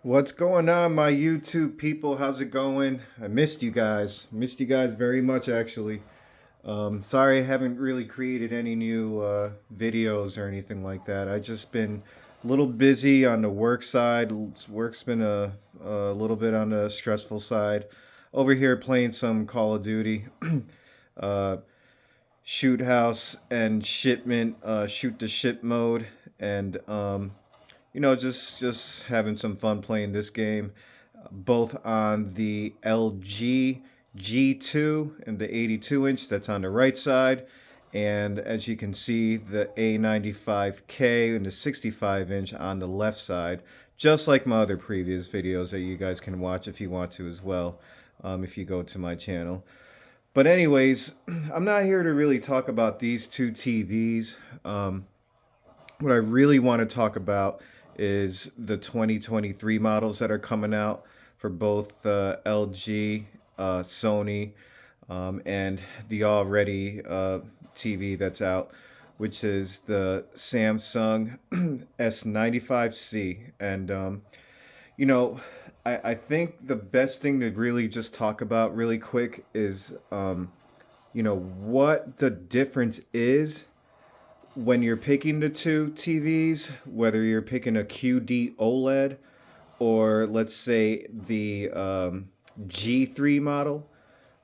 What's going on, my YouTube people? How's it going? I missed you guys. Missed you guys very much, actually. Sorry I haven't really created any new videos or anything like that. I just been a little busy on the work side. Work's been a little bit on the stressful side. Over here playing some Call of Duty, uh, shoot house and shipment, shoot the ship mode, and just having some fun playing this game, both on the LG G2 and the 82 inch that's on the right side, and as you can see, the A95k and the 65 inch on the left side, just like my other previous videos that you guys can watch if you want to as well, if you go to my channel. But anyways, I'm not here to really talk about these two TVs. What I really want to talk about is the 2023 models that are coming out for both LG, Sony, and the already TV that's out, which is the Samsung S95C. And, you know, I think the best thing to really just talk about really quick is, what the difference is when you're picking the two TVs, whether you're picking a QD OLED or let's say the G3 model,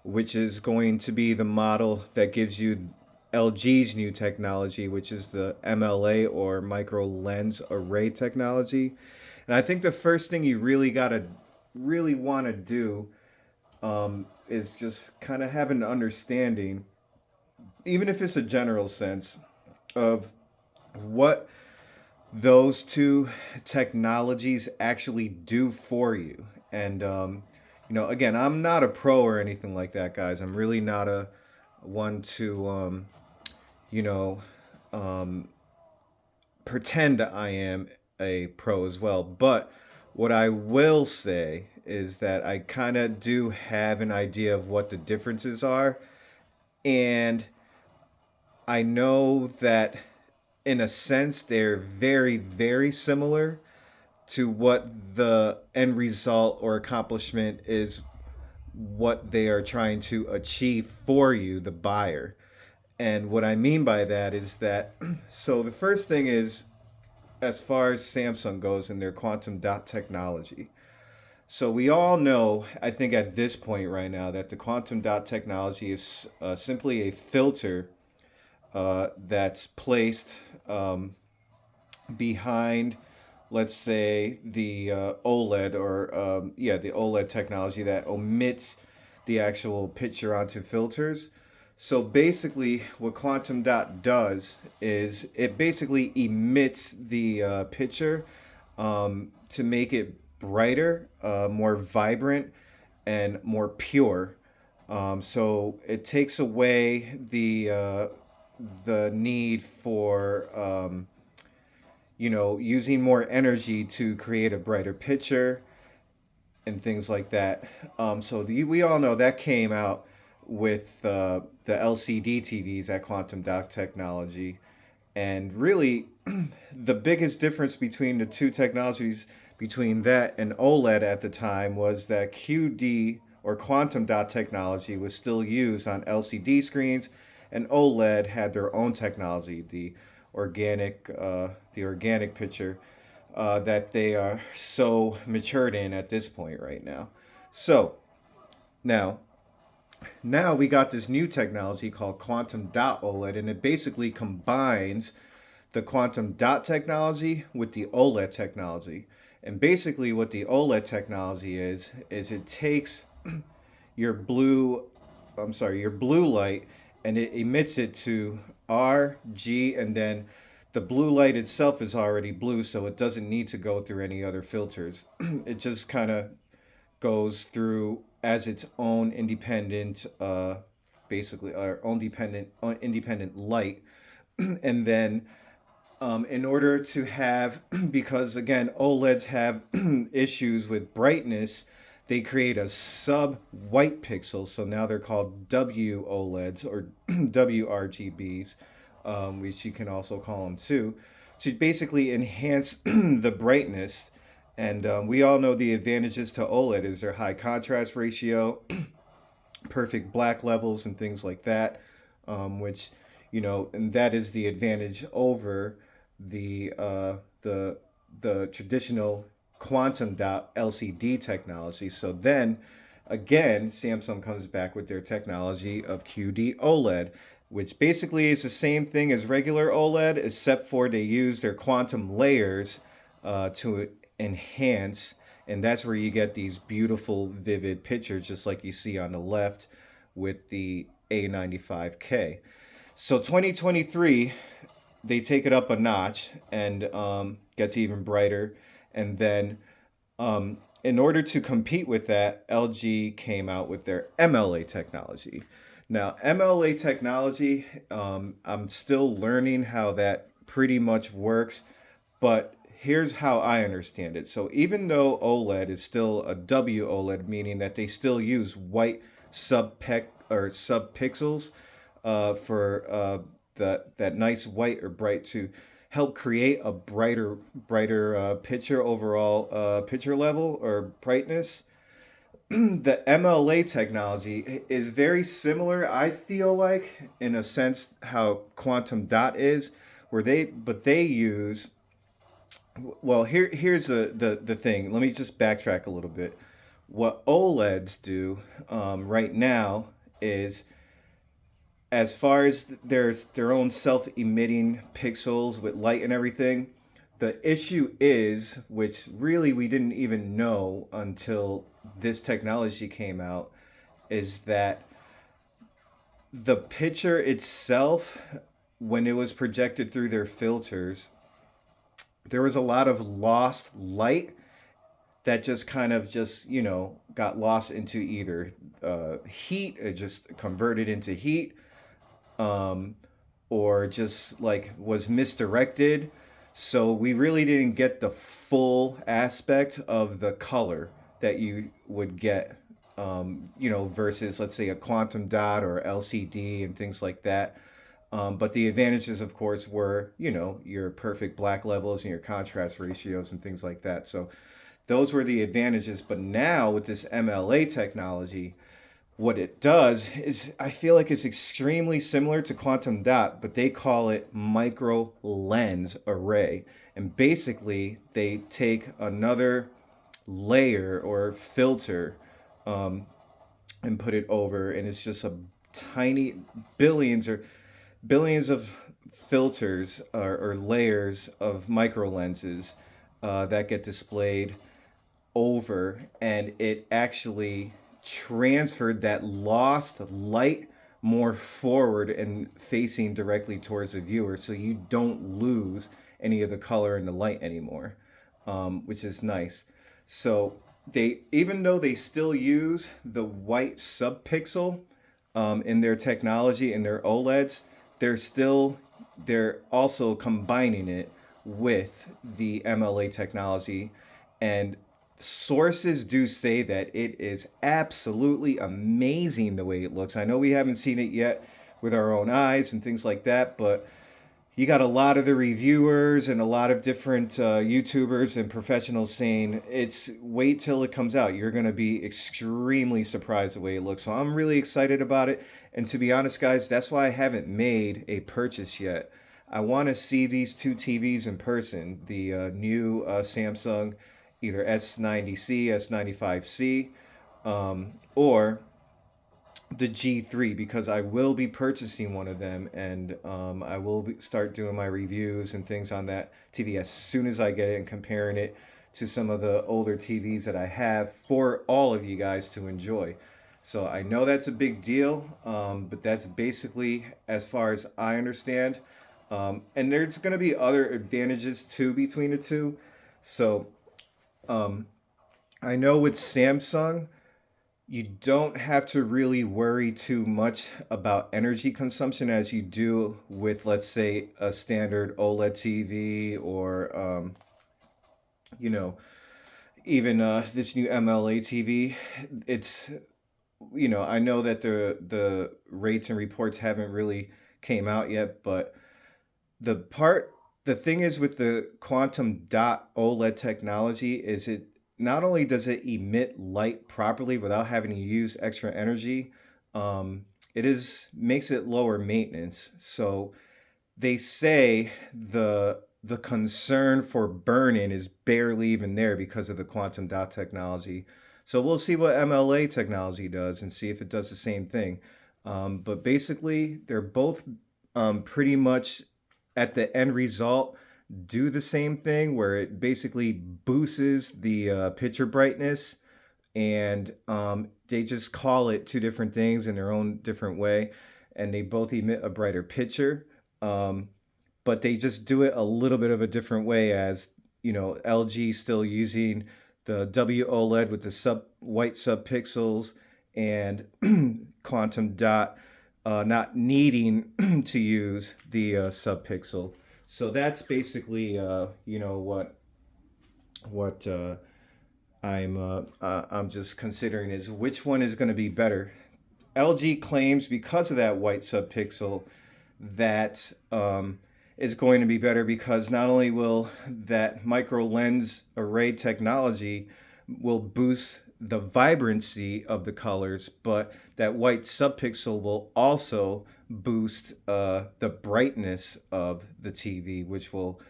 which is going to be the model that gives you LG's new technology, which is the MLA or micro lens array technology. And I think the first thing you really want to do is just kind of have an understanding, even if it's a general sense, of what those two technologies actually do for you. And again, I'm not a pro or anything like that, guys. I'm really not a one to you know um, pretend I am a pro as well. But what I will say is that I kind of do have an idea of what the differences are, and I know that in a sense they're very, very similar to what the end result or accomplishment is, what they are trying to achieve for you, the buyer. And what I mean by that is that, so the first thing is, as far as Samsung goes in their quantum dot technology. So we all know, I think at this point right now, that the quantum dot technology is simply a filter that's placed behind, let's say, the OLED or the OLED technology that omits the actual picture onto filters. So basically, what quantum dot does is it basically emits the picture to make it brighter, more vibrant, and more pure. So it takes away the need for using more energy to create a brighter picture and things like that. We all know that came out with the LCD TVs, that quantum dot technology. And really, the biggest difference between the two technologies, between that and OLED at the time, was that QD or quantum dot technology was still used on LCD screens, and OLED had their own technology, the organic picture that they are so matured in at this point right now. So now, now we got this new technology called quantum dot OLED, and it basically combines the quantum dot technology with the OLED technology. And basically, what the OLED technology is it takes your blue, your blue light, and it emits it to R, G, and then the blue light itself is already blue, so it doesn't need to go through any other filters. It just kind of goes through as its own independent, basically, our own independent light, and then in order to have, because again, OLEDs have issues with brightness, they create a sub white pixel. So now they're called WOLEDs or WRGBs, which you can also call them too, to basically enhance the brightness. And we all know the advantages to OLED is their high contrast ratio, perfect black levels, and things like that, which, and that is the advantage over the uh, the the traditional quantum dot LCD technology. So then, again, Samsung comes back with their technology of QD OLED, which basically is the same thing as regular OLED, except for they use their quantum layers to enhance, and that's where you get these beautiful, vivid pictures, just like you see on the left with the A95k. So 2023, they take it up a notch and gets even brighter. And then, in order to compete with that, LG came out with their MLA technology. Now, MLA technology, I'm still learning how that pretty much works, but here's how I understand it. So, even though OLED is still a WOLED, meaning that they still use white subpixels for that nice white or bright to help create a brighter picture overall picture level or brightness. The MLA technology is very similar, I feel like, in a sense how quantum dot is, where they use, well, here's the thing. Let me just backtrack a little bit. What OLEDs do right now is, as far as their own self-emitting pixels with light and everything, the issue is, which really we didn't even know until this technology came out, is that the picture itself, when it was projected through their filters, there was a lot of lost light that just kind of just got lost into either heat, it just converted into heat, um, or just like was misdirected. So we really didn't get the full aspect of the color that you would get, versus, let's say, a quantum dot or LCD and things like that. But the advantages, of course, were, your perfect black levels and your contrast ratios and things like that. So those were the advantages. But now with this MLA technology, what it does is, I feel like it's extremely similar to quantum dot, but they call it micro lens array. And basically, they take another layer or filter, um, and put it over, and it's just a tiny billions of filters or layers of micro lenses that get displayed over, and it actually transferred that lost light more forward and facing directly towards the viewer, so you don't lose any of the color and the light anymore, which is nice. So they, even though they still use the white subpixel in their technology in their OLEDs, they're also combining it with the MLA technology, and sources do say that it is absolutely amazing the way it looks. I know we haven't seen it yet with our own eyes and things like that, but you got a lot of the reviewers and a lot of different YouTubers and professionals saying, it's wait till it comes out. You're going to be extremely surprised the way it looks. So I'm really excited about it. And to be honest, guys, that's why I haven't made a purchase yet. I want to see these two TVs in person. The new Samsung, either S90C, S95C, or the G3, because I will be purchasing one of them, and I will start doing my reviews and things on that TV as soon as I get it and comparing it to some of the older TVs that I have for all of you guys to enjoy. So I know that's a big deal, but that's basically as far as I understand. And there's going to be other advantages too between the two. So I know with Samsung, you don't have to really worry too much about energy consumption as you do with, let's say, a standard OLED TV, or, you know, even this new MLA TV. It's, I know that the rates and reports haven't really came out yet, but the part the thing is with the quantum dot OLED technology is it not only does it emit light properly without having to use extra energy, it is makes it lower maintenance. So they say the concern for burn-in is barely even there because of the quantum dot technology. So we'll see what MLA technology does and see if it does the same thing. But basically, they're both pretty much at the end result do the same thing where it basically boosts the picture brightness, and they just call it two different things in their own different way, and they both emit a brighter picture. Um, but they just do it a little bit of a different way, as LG still using the WOLED with the sub white subpixels, and quantum dot not needing to use the subpixel. So that's basically what I'm just considering is which one is going to be better. LG claims because of that white subpixel that is going to be better, because not only will that micro lens array technology will boost the vibrancy of the colors, but that white subpixel will also boost the brightness of the TV, which will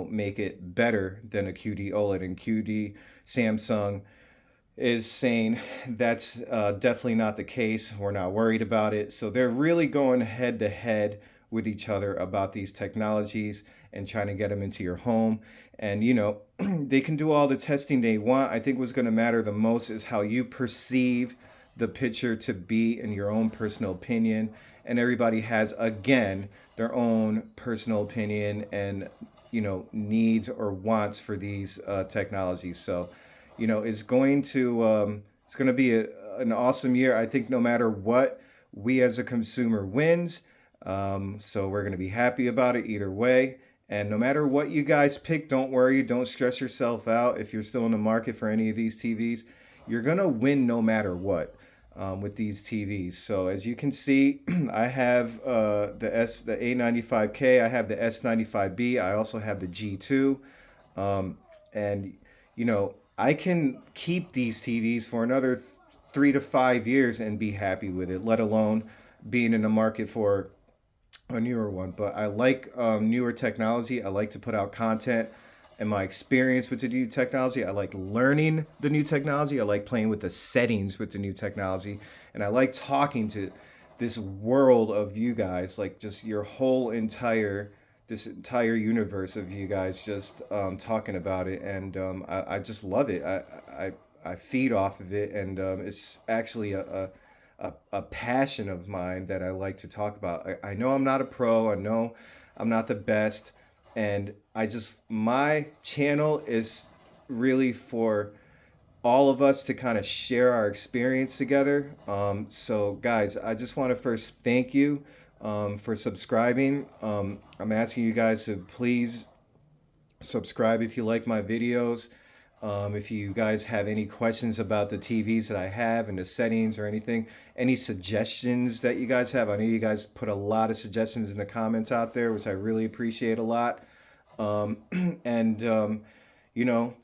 make it better than a QD OLED. And QD Samsung is saying that's definitely not the case. We're not worried about it. So they're really going head to head with each other about these technologies and trying to get them into your home. And they can do all the testing they want. I think what's going to matter the most is how you perceive the picture to be in your own personal opinion. And everybody has, again, their own personal opinion and needs or wants for these technologies. So it's going to be an awesome year. I think no matter what, we as a consumer wins. So we're going to be happy about it either way. And no matter what you guys pick, don't worry, don't stress yourself out. If you're still in the market for any of these TVs, you're going to win no matter what with these TVs. So as you can see, I have the A95k, I have the S95B, I also have the G2. And I can keep these TVs for another 3 to 5 years and be happy with it, let alone being in the market for a newer one. But I like newer technology. I like to put out content and my experience with the new technology. I like learning the new technology. I like playing with the settings with the new technology. And I like talking to this world of you guys, like just your whole this entire universe of you guys just talking about it. And I just love it. I feed off of it. And it's actually a passion of mine that I like to talk about. I know I'm not a pro. I know I'm not the best. And my channel is really for all of us to kind of share our experience together. So guys, I just want to first thank you for subscribing. I'm asking you guys to please subscribe if you like my videos. If you guys have any questions about the TVs that I have and the settings or anything, any suggestions that you guys have, I know you guys put a lot of suggestions in the comments out there, which I really appreciate a lot. And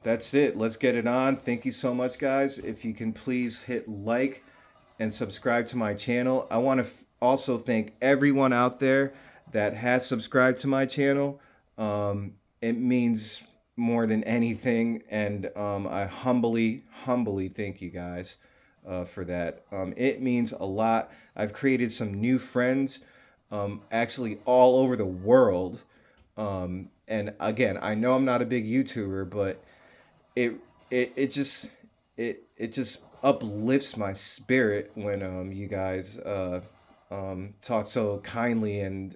that's it. Let's get it on. Thank you so much, guys. If you can please hit like and subscribe to my channel. I want to also thank everyone out there that has subscribed to my channel. It means more than anything, and I humbly thank you guys for that. It means a lot. I've created some new friends, actually all over the world. And again, I know I'm not a big YouTuber, but it it just it just uplifts my spirit when you guys talk so kindly and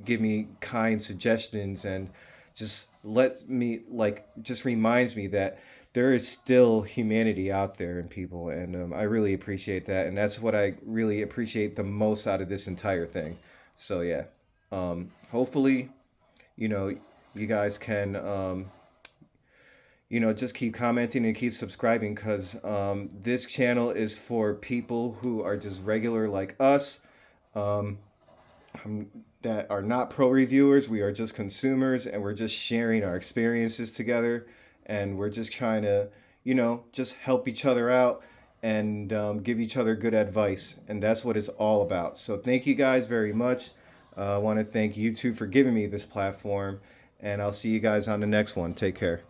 give me kind suggestions, and just just reminds me that there is still humanity out there in people. And I really appreciate that, and that's what I really appreciate the most out of this entire thing. So yeah, hopefully you guys can just keep commenting and keep subscribing, because this channel is for people who are just regular like us. that are not pro reviewers. We are just consumers, and we're just sharing our experiences together, and we're just trying to, just help each other out and give each other good advice, and that's what it's all about. So thank you guys very much. I want to thank you two for giving me this platform, and I'll see you guys on the next one. Take care.